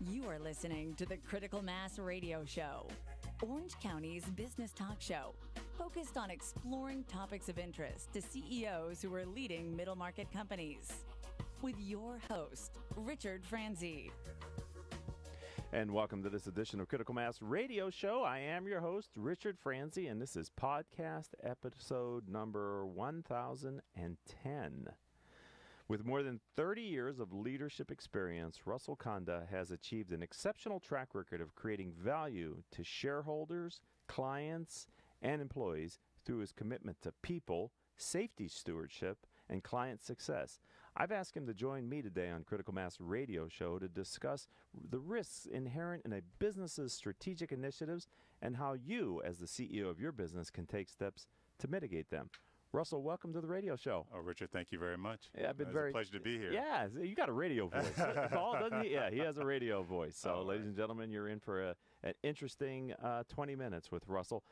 You are listening to the Critical Mass Radio Show, Orange County's business talk show, focused on exploring topics of interest to CEOs who are leading middle market companies. With your host, Richard Franzi. And welcome to this edition of Critical Mass Radio Show. I am your host, Richard Franzi, and this is podcast episode number 1010. With more than 30 years of leadership experience, Russell Conda has achieved an exceptional track record of creating value to shareholders, clients, and employees through his commitment to people, safety stewardship, and client success. I've asked him to join me today on Critical Mass Radio Show to discuss the risks inherent in a business's strategic initiatives and how you, as the CEO of your business, can take steps to mitigate them. Russell, welcome to the radio show. Oh, Richard, thank you very much. Yeah, it's a pleasure to be here. Yeah, you got a radio voice. Paul, doesn't he? Yeah, he has a radio voice. So, ladies and gentlemen, you're in for an interesting 20 minutes with Russell.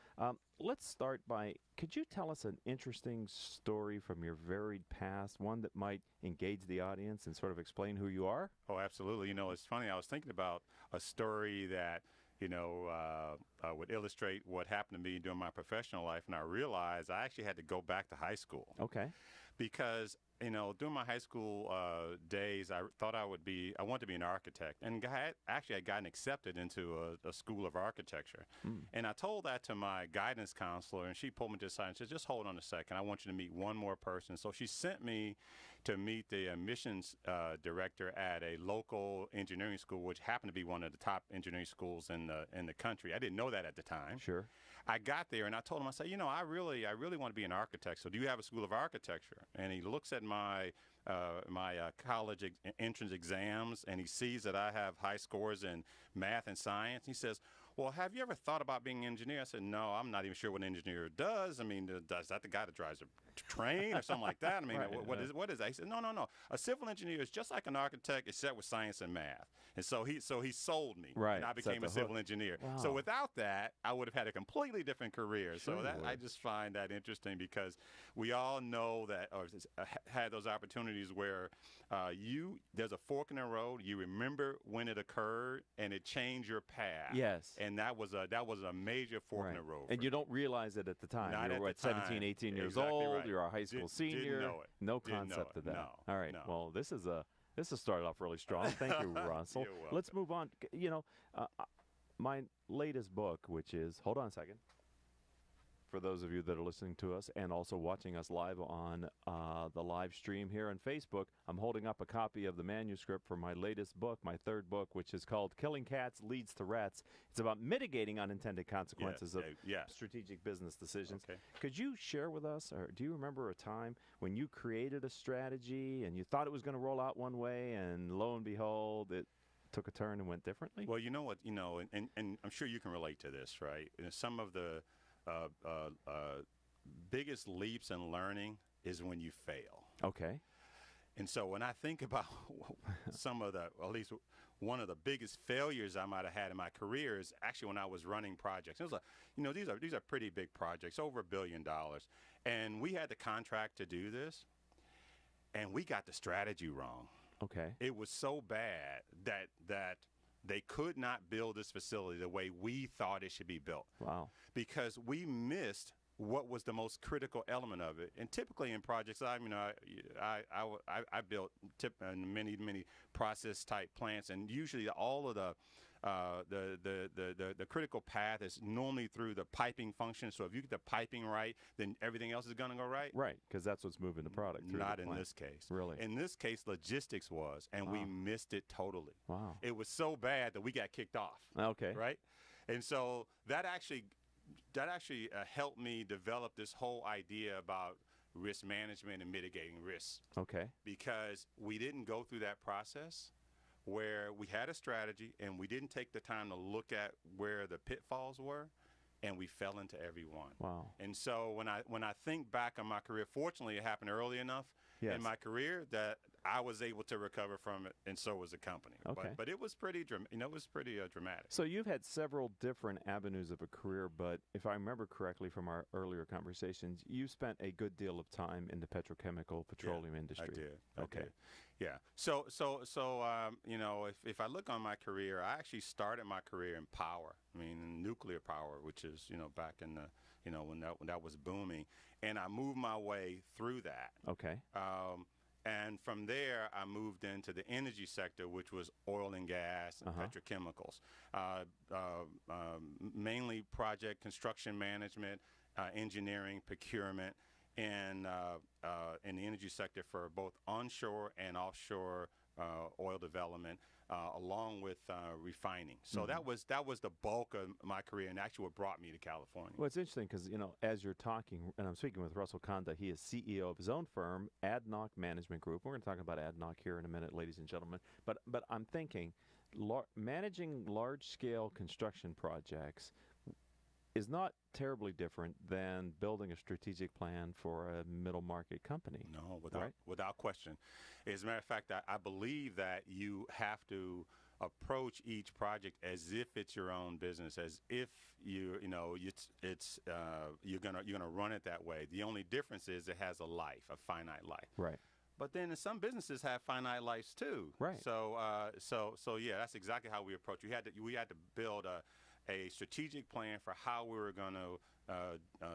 Let's start by, could you tell us an interesting story from your varied past, one that might engage the audience and sort of explain who you are? Oh, absolutely. You know, it's funny. I was thinking about a story that would illustrate what happened to me during my professional life, and I realized I actually had to go back to high school. Okay. Because, during my high school days, I thought I wanted to be an architect, and I had gotten accepted into a school of architecture. And I told that to my guidance counselor, and she pulled me to the side and said, just hold on a second, I want you to meet one more person. So she sent me to meet the admissions director at a local engineering school, which happened to be one of the top engineering schools in the country. I didn't know that at the time. Sure. I got there, and I told him, I said, I really want to be an architect, so do you have a school of architecture? And he looks at my college entrance exams, and he sees that I have high scores in math and science. He says, well, have you ever thought about being an engineer? I said, no, I'm not even sure what an engineer does. I mean, is that the guy that drives a train or something like that? I mean, right. What is that? He said, no. A civil engineer is just like an architect, except with science and math. And so he sold me, right, and I became a civil engineer. Wow. So without that, I would have had a completely different career. Sure, so I just find that interesting, because we all know that, or had those opportunities where there's a fork in the road. You remember when it occurred, and it changed your path. Yes. And that was a major fork in the road. And you don't realize it at the time. Not you're at the time. 17, 18 years Exactly old. right. You're a high school senior. Didn't know it. No Didn't concept know of that. No. All right. No. Well, this has started off really strong. Thank you, Russell. You're welcome. Let's move on. My latest book, which is, hold on a second, for those of you that are listening to us and also watching us live on the live stream here on Facebook, I'm holding up a copy of the manuscript for my latest book, my third book, which is called Killing Cats Leads to Rats. It's about mitigating unintended consequences of strategic business decisions. Okay. Could you share with us, or do you remember a time when you created a strategy and you thought it was going to roll out one way, and lo and behold, it took a turn and went differently? Well, you know what, and I'm sure you can relate to this, right? Some of the biggest leaps in learning is when you fail. Okay. And so when I think about some of the, or at least one of the biggest failures I might have had in my career is actually when I was running projects. It was these are pretty big projects, over $1 billion. And we had the contract to do this, and we got the strategy wrong. Okay. It was so bad that they could not build this facility the way we thought it should be built. Wow. Because we missed what was the most critical element of it. And typically in projects, I built many process type plants, and usually all of the critical path is normally through the piping function. So if you get the piping right, then everything else is going to go right. Right, because that's what's moving the product. Not in this case. Really? In this case, logistics was, and we missed it totally. Wow. It was so bad that we got kicked off. Okay. Right? And so that actually helped me develop this whole idea about risk management and mitigating risks. Okay. Because we didn't go through that process where we had a strategy and we didn't take the time to look at where the pitfalls were, and we fell into every one. Wow. And so when I think back on my career, fortunately it happened early enough in my career that I was able to recover from it, and so was the company. Okay. But it was pretty, it was pretty dramatic. So you've had several different avenues of a career, but if I remember correctly from our earlier conversations, you spent a good deal of time in the petrochemical petroleum industry. I did. Okay. I did. Yeah. So you know, if I look on my career, I actually started my career in power. I mean, nuclear power, which is, you know, back in the, you know, when that was booming, and I moved my way through that. Okay. And from there, I moved into the energy sector, which was oil and gas and petrochemicals, mainly project construction management, engineering, procurement, and in the energy sector for both onshore and offshore oil development, along with refining. So that was the bulk of my career, and actually what brought me to California. Well, it's interesting because, you know, as you're talking, and I'm speaking with Russell Conda, he is CEO of his own firm, ADNOC Management Group. We're going to talk about ADNOC here in a minute, ladies and gentlemen. But I'm thinking, managing large-scale construction projects is not terribly different than building a strategic plan for a middle market company. No, right? without question. As a matter of fact, I believe that you have to approach each project as if it's your own business, as if you're gonna run it that way. The only difference is it has a finite life. Right. But then some businesses have finite lives too. Right. So yeah, that's exactly how we approach. We had to build a strategic plan for how we were going to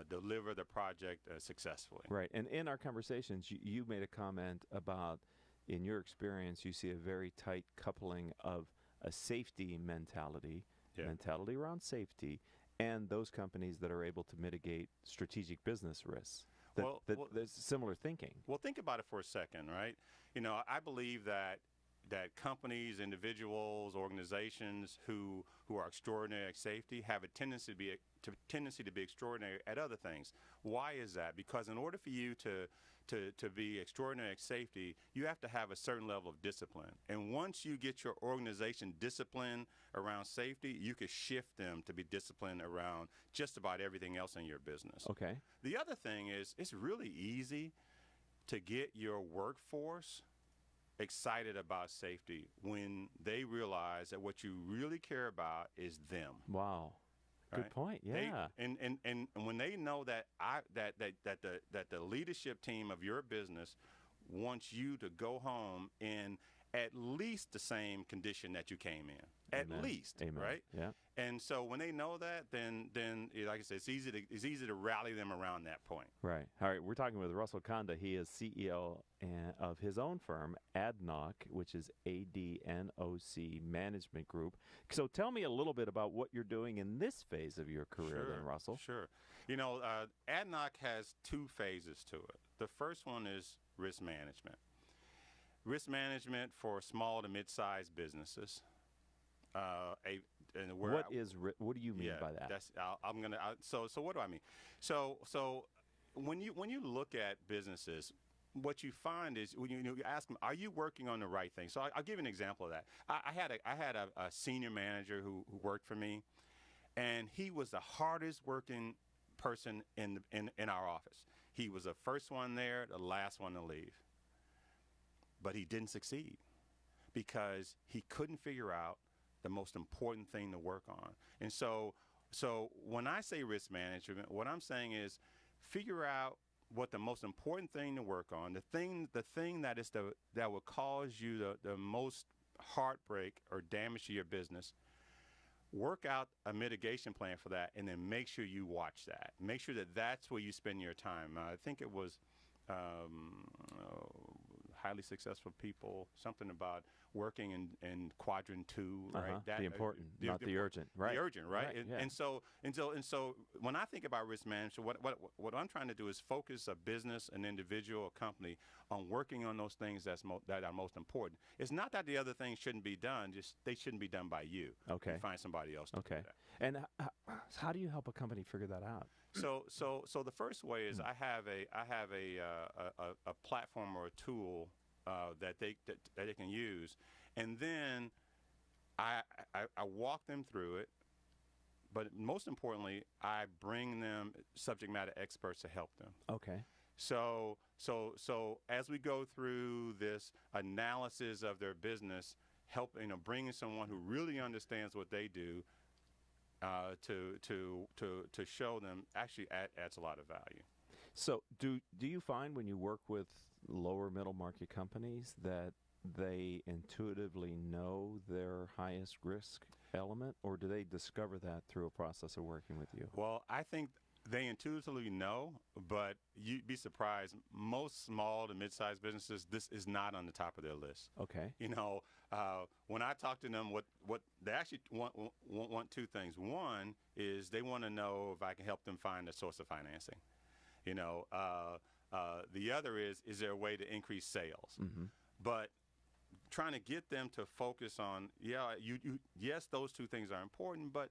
deliver the project successfully. Right. And in our conversations, you made a comment about, in your experience, you see a very tight coupling of a safety mentality around safety, and those companies that are able to mitigate strategic business risks. There's similar thinking. Well, think about it for a second, right? You know, I believe that companies, individuals, organizations who are extraordinary at safety have a tendency to be extraordinary at other things. Why is that? Because in order for you to be extraordinary at safety, you have to have a certain level of discipline. And once you get your organization disciplined around safety, you can shift them to be disciplined around just about everything else in your business. Okay. The other thing is, it's really easy to get your workforce excited about safety when they realize that what you really care about is them. Wow. Good point. Yeah. And when they know that the leadership team of your business wants you to go home in at least the same condition that you came in. Amen. At least. Amen. Right? Yeah. And so when they know that, then like I said, it's easy to rally them around that point. Right. All right. We're talking with Russell Conda. He is CEO of his own firm, ADNOC, which is ADNOC Management Group. So tell me a little bit about what you're doing in this phase of your career, then, Russell. Sure. You know, ADNOC has two phases to it. The first one is risk management. Risk management for small to mid-sized businesses. What do you mean by that? So what do I mean? So when you look at businesses, what you find is when you ask them, are you working on the right thing? So I'll give you an example of that. I had a senior manager who worked for me, and he was the hardest working person in our office. He was the first one there, the last one to leave. But he didn't succeed because he couldn't figure out the most important thing to work on. And so when I say risk management, what I'm saying is figure out what the most important thing to work on, the thing that will cause you the most heartbreak or damage to your business. Work out a mitigation plan for that, and then make sure you watch that. Make sure that that's where you spend your time. I think it was highly successuful people, something about working in quadrant 2, right? The important, not the urgent, right? The urgent, right? Right, yeah. And so when I think about risk management, what I'm trying to do is focus a business, an individual, a company on working on those things that are most important. It's not that the other things shouldn't be done; just they shouldn't be done by you. Okay. You find somebody else to do that. And how do you help a company figure that out? So the first way is I have a platform or a tool that they can use, and then I walk them through it. But most importantly, I bring them subject matter experts to help them. Okay. So as we go through this analysis of their business, bringing someone who really understands what they do to show them actually adds a lot of value. So do you find when you work with lower middle market companies that they intuitively know their highest risk element, or do they discover that through a process of working with you? Well, I think they intuitively know, but you'd be surprised. Most small to mid-sized businesses, this is not on the top of their list. Okay. When I talk to them, what they actually want two things. One is they want to know if I can help them find a source of financing. The other is there a way to increase sales? Mm-hmm. But trying to get them to focus on, yes, those two things are important, but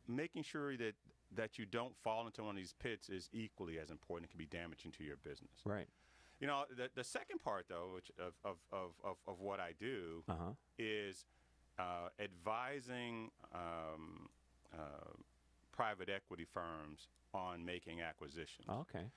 making sure that you don't fall into one of these pits is equally as important. It can be damaging to your business. Right. The second part, though, which of what I do is advising private equity firms on making acquisitions. Okay.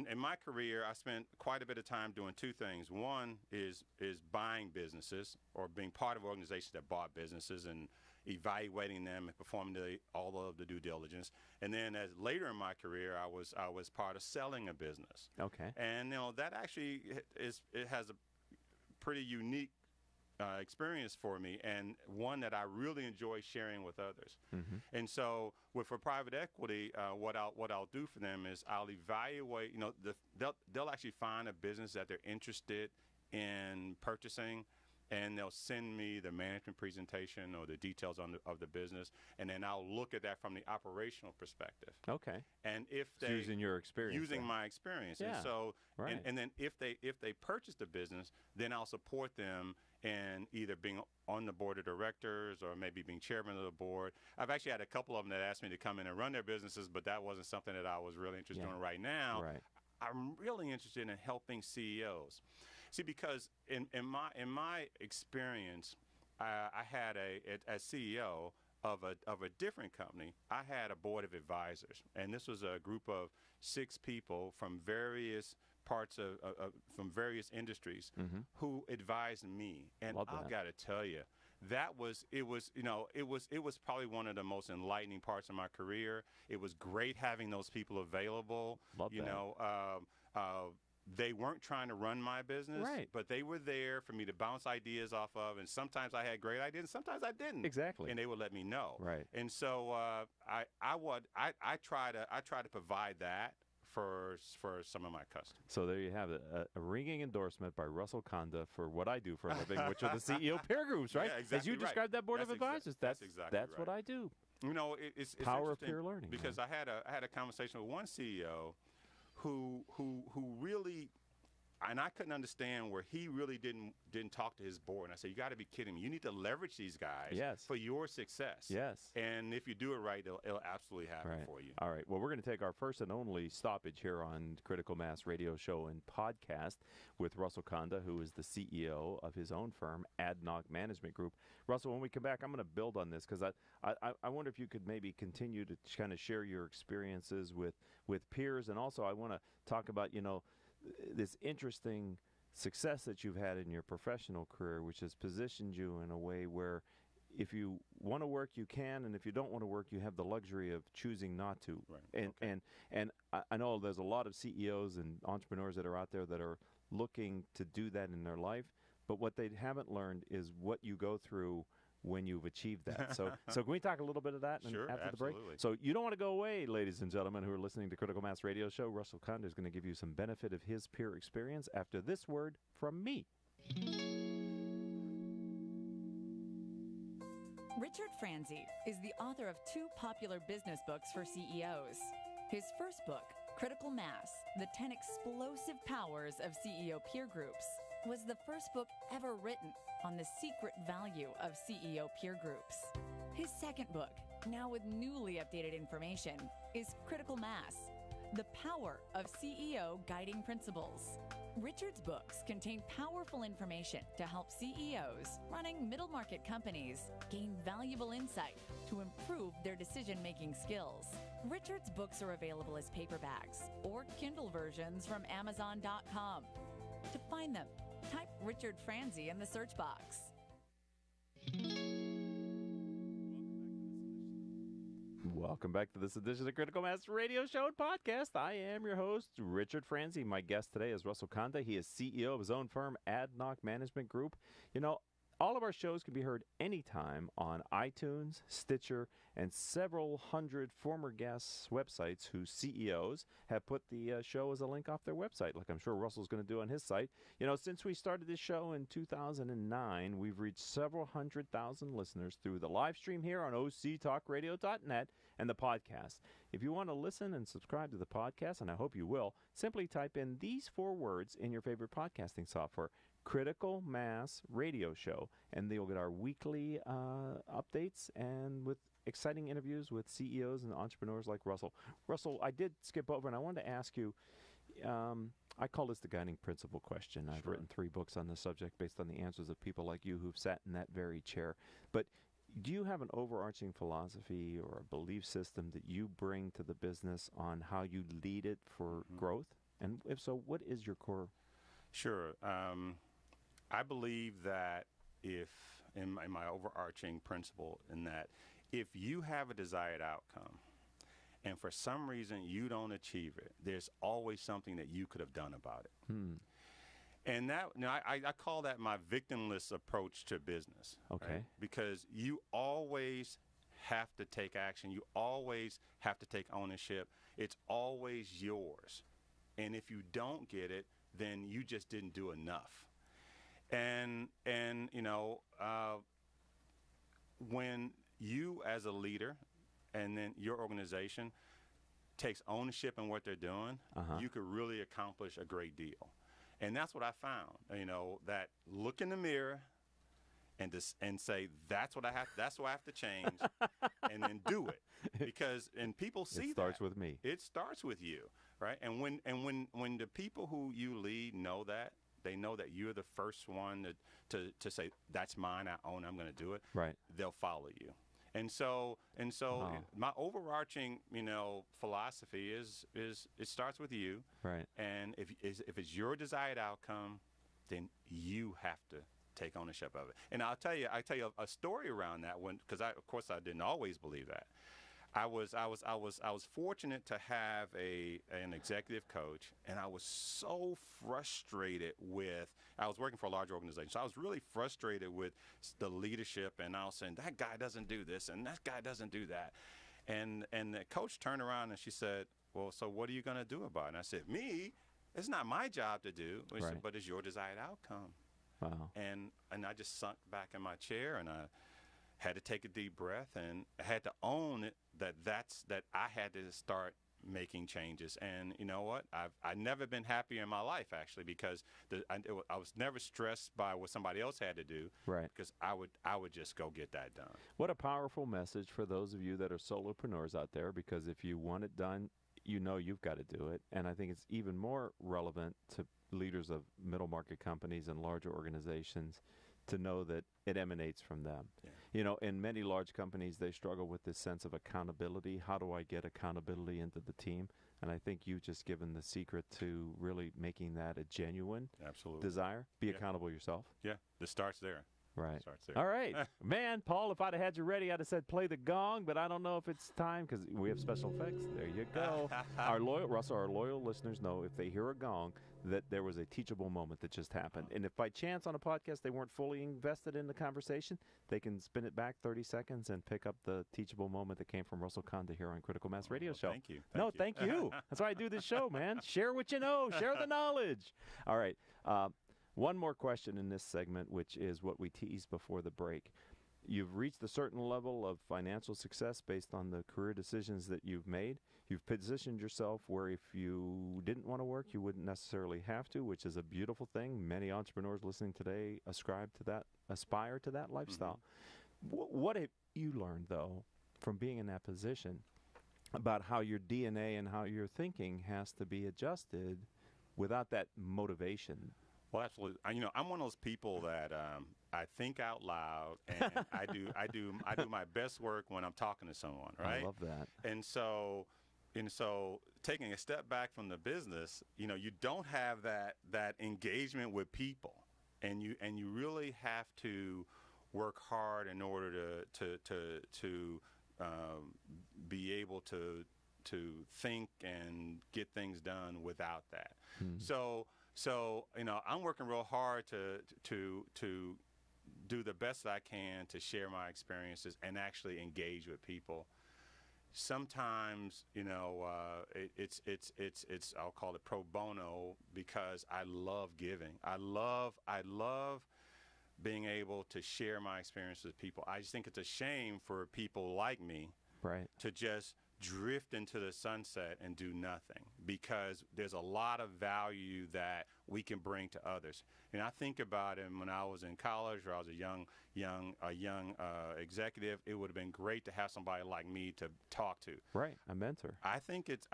In my career, I spent quite a bit of time doing two things. One is buying businesses or being part of organizations that bought businesses and evaluating them and performing all of the due diligence. And then as later in my career, I was part of selling a business. Okay. And that actually has a pretty unique experience for me, and one that I really enjoy sharing with others. Mm-hmm. And so, for private equity, what I'll do for them is I'll evaluate. They'll actually find a business that they're interested in purchasing, and they'll send me the management presentation or the details of the business, and then I'll look at that from the operational perspective. Okay. And if they using your experience, using my experience, yeah. And so, right. and then if they purchase the business, then I'll support them in either being on the board of directors or maybe being chairman of the board. I've actually had a couple of them that asked me to come in and run their businesses, but that wasn't something that I was really interested in right now. Right. I'm really interested in helping CEOs. See, because in my experience, I had a CEO of a different company. I had a board of advisors, and this was a group of 6 people from various parts from various industries mm-hmm. who advised me. And I've got to tell you, it was probably one of the most enlightening parts of my career. It was great having those people available. Love that. They weren't trying to run my business, right. but they were there for me to bounce ideas off of. And sometimes I had great ideas, and sometimes I didn't. Exactly. And they would let me know. Right. And so I try to provide that for some of my customers. So there you have it, a ringing endorsement by Russell Conda for what I do for a living, which are the CEO peer groups, right? Yeah, exactly. As you described that board of advisors, that's exactly right. What I do. It's power of peer learning. Because I had a conversation with one CEO who really, and I couldn't understand where he really didn't talk to his board. And I said, you got to be kidding me. You need to leverage these guys for your success. Yes. And if you do it right, it'll absolutely happen for you. All right. Well, we're going to take our first and only stoppage here on Critical Mass Radio Show and Podcast with Russell Conda, who is the CEO of his own firm, Adnoc Management Group. Russell, when we come back, I'm going to build on this because I wonder if you could maybe continue to kind of share your experiences with peers. And also I want to talk about, this interesting success that you've had in your professional career, which has positioned you in a way where if you want to work, you can, and if you don't want to work, you have the luxury of choosing not to. Right. And I know there's a lot of CEOs and entrepreneurs that are out there that are looking to do that in their life, but what they haven't learned is what you go through when you've achieved that. So can we talk a little bit of that Sure, after absolutely. the break? So you don't want to go away, ladies and gentlemen who are listening to Critical Mass Radio Show. Russell Conda is going to give you some benefit of his peer experience after this word from me. Richard Franzi is the author of 2 popular business books for CEOs. His first book, Critical Mass, The 10 Explosive Powers of CEO Peer Groups, was the first book ever written on the secret value of CEO peer groups. His second book, now with newly updated information, is Critical Mass, The Power of CEO Guiding Principles. Richard's books contain powerful information to help CEOs running middle-market companies gain valuable insight to improve their decision-making skills. Richard's books are available as paperbacks or Kindle versions from Amazon.com. To find them, type Richard Franzi in the search box. Welcome back to this edition of Critical Mass Radio Show and Podcast. I am your host, Richard Franzi. My guest today is Russell Conda. He is CEO of his own firm, Adnoc Management Group. You know, all of our shows can be heard anytime on iTunes, Stitcher, and several hundred former guests' websites whose CEOs have put the show as a link off their website, like I'm sure Russell's going to do on his site. You know, since we started this show in 2009, we've reached several 100,000 listeners through the live stream here on octalkradio.net and the podcast. If you want to listen and subscribe to the podcast, and I hope you will, simply type in these 4 words in your favorite podcasting software: Critical Mass Radio Show, and you'll get our weekly updates and with exciting interviews with CEOs and entrepreneurs like Russell. Russell, I did skip over, and I wanted to ask you, I call this the guiding principle question. I've written 3 books on this subject based on the answers of people like you who've sat in that very chair. But do you have an overarching philosophy or a belief system that you bring to the business on how you lead it for growth? And if so, what is your core? Sure. I believe that if, in my overarching principle, in that if you have a desired outcome and for some reason you don't achieve it, there's always something that you could have done about it. And that, you know, I call that my victimless approach to business. Okay. Right? Because you always have to take action. You always have to take ownership. It's always yours. And if you don't get it, then you just didn't do enough. And you know, when you as a leader and then your organization takes ownership in what they're doing, you could really accomplish a great deal. And that's what I found, you know, that look in the mirror and say, that's what I have to change, and then do it. Because, and people see that. It starts with me. It starts with you, right? And when the people who you lead know that, they know that you're the first one to say, that's mine, I own it, I'm going to do it. Right. They'll follow you. And so my overarching, you know, philosophy is it starts with you. Right. And if it's your desired outcome, then you have to take ownership of it. And I'll tell you a story around that one, because of course I didn't always believe that. I was fortunate to have an executive coach, and I was so frustrated with. I was working for a large organization, so I was really frustrated with the leadership, and I was saying that guy doesn't do this, and that guy doesn't do that, and the coach turned around and she said, "Well, so what are you going to do about it?" And I said, "Me, it's not my job to do, but it's your desired outcome." Wow. And I just sunk back in my chair, and I had to take a deep breath, and I had to own it that I had to start making changes. And you know what? I've never been happier in my life, actually, because I was never stressed by what somebody else had to do. Right. Because I would just go get that done. What a powerful message for those of you that are solopreneurs out there, because if you want it done, you know you've got to do it. And I think it's even more relevant to leaders of middle market companies and larger organizations to know that it emanates from them. Yeah. You know, in many large companies, they struggle with this sense of accountability. How do I get accountability into the team? And I think you've just given the secret to really making that a genuine desire. Be accountable yourself. Yeah, it starts there. Right. All right. Man, Paul, if I'd have had you ready, I'd have said play the gong, but I don't know if it's time because we have special effects. There you go. Our loyal listeners know if they hear a gong that there was a teachable moment that just happened. And if by chance on a podcast they weren't fully invested in the conversation, they can spin it back 30 seconds and pick up the teachable moment that came from Russell Conda here on Critical Mass Radio Show. Thank you. Thank you. That's why I do this show, man. Share what you know. Share the knowledge. All right. One more question in this segment, which is what we teased before the break. You've reached a certain level of financial success based on the career decisions that you've made. You've positioned yourself where if you didn't want to work, you wouldn't necessarily have to, which is a beautiful thing. Many entrepreneurs listening today aspire to that lifestyle. What have you learned, though, from being in that position about how your DNA and how your thinking has to be adjusted without that motivation Well, absolutely. I'm one of those people that I think out loud, and I do my best work when I'm talking to someone, right? I love that. And so taking a step back from the business, you don't have that engagement with people, and you really have to work hard in order to be able to think and get things done without that. So I'm working real hard to do the best I can to share my experiences and actually engage with people. Sometimes, it's I'll call it pro bono, because I love giving. I love being able to share my experiences with people. I just think it's a shame for people like me to just drift into the sunset and do nothing, because there's a lot of value that we can bring to others. And I think about it when I was in college, or I was a young executive. It would have been great to have somebody like me to talk to. Right, a mentor. I think it's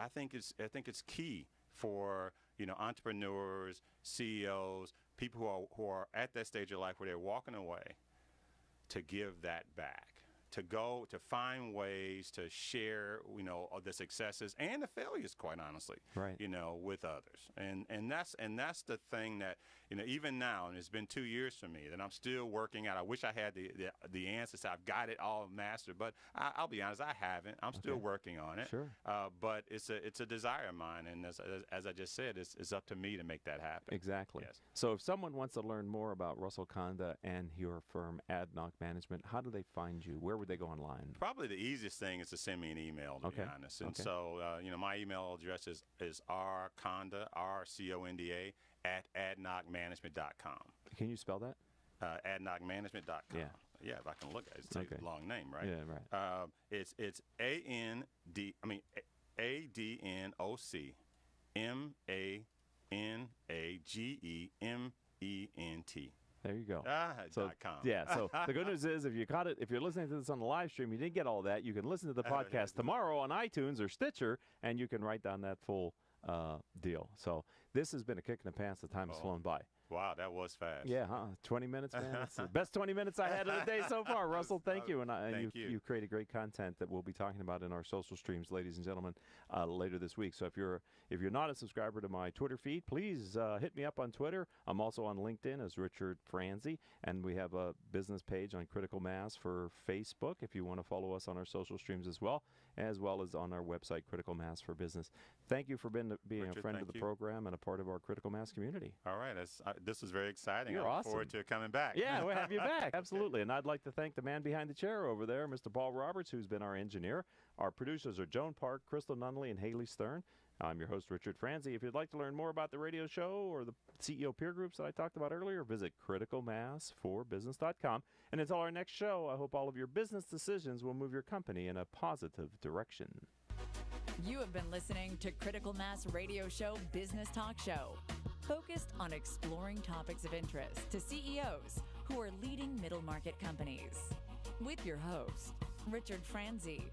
key for entrepreneurs, CEOs, people who are at that stage of life where they're walking away, to give that back. To find ways to share, the successes and the failures, quite honestly, with others. And that's the thing that, even now, and it's been 2 years for me, that I'm still working out. I wish I had the answers. I've got it all mastered, but I'll be honest, I haven't. I'm still working on it. Sure. But it's a desire of mine, and as I just said, it's up to me to make that happen. Exactly. Yes. So if someone wants to learn more about Russell Conda and your firm, Adnock Management, how do they find you? Where would they go online? Probably the easiest thing is to send me an email, to be honest. And so, my email address is rconda, RCONDA, @adnockmanagement.com. Can you spell that? Adnockmanagement.com. Yeah. Yeah, if I can look at it. It's a long name, right? Yeah, right. It's AdnockManagement. There you go. So, .com. Yeah, so the good news is if you're listening to this on the live stream, you didn't get all that, you can listen to the podcast tomorrow on iTunes or Stitcher, and you can write down that full deal. So this has been a kick in the pants. The time has flown by. Wow, that was fast. Yeah, 20 minutes, man. That's the best 20 minutes I had of the day so far. Russell, thank you. And you created great content that we'll be talking about in our social streams, ladies and gentlemen, later this week. So if you're not a subscriber to my Twitter feed, please hit me up on Twitter. I'm also on LinkedIn as Richard Franzi, and we have a business page on Critical Mass for Facebook if you want to follow us on our social streams as well as on our website, Critical Mass for Business. Thank you for being Richard, a friend of the program and a part of our Critical Mass community. All right. This was very exciting. You're I look awesome. forward to coming back. Yeah, we'll have you back. Absolutely. And I'd like to thank the man behind the chair over there, Mr. Paul Roberts, who's been our engineer. Our producers are Joan Park, Crystal Nunley, and Haley Stern. I'm your host, Richard Franzi. If you'd like to learn more about the radio show or the CEO peer groups that I talked about earlier, visit criticalmassforbusiness.com. And until our next show, I hope all of your business decisions will move your company in a positive direction. You have been listening to Critical Mass Radio Show Business Talk Show, focused on exploring topics of interest to CEOs who are leading middle market companies. With your host, Richard Franzi.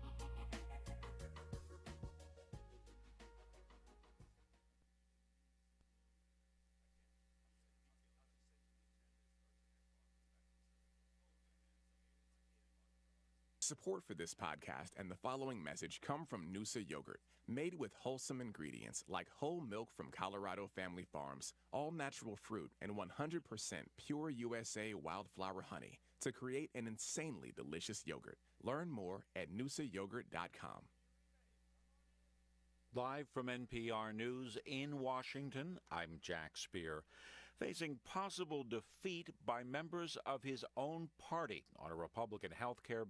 Support for this podcast and the following message come from Noosa Yogurt, made with wholesome ingredients like whole milk from Colorado Family Farms, all natural fruit, and 100% pure USA wildflower honey to create an insanely delicious yogurt. Learn more at noosayogurt.com. Live from NPR News in Washington, I'm Jack Speer. Facing possible defeat by members of his own party on a Republican health care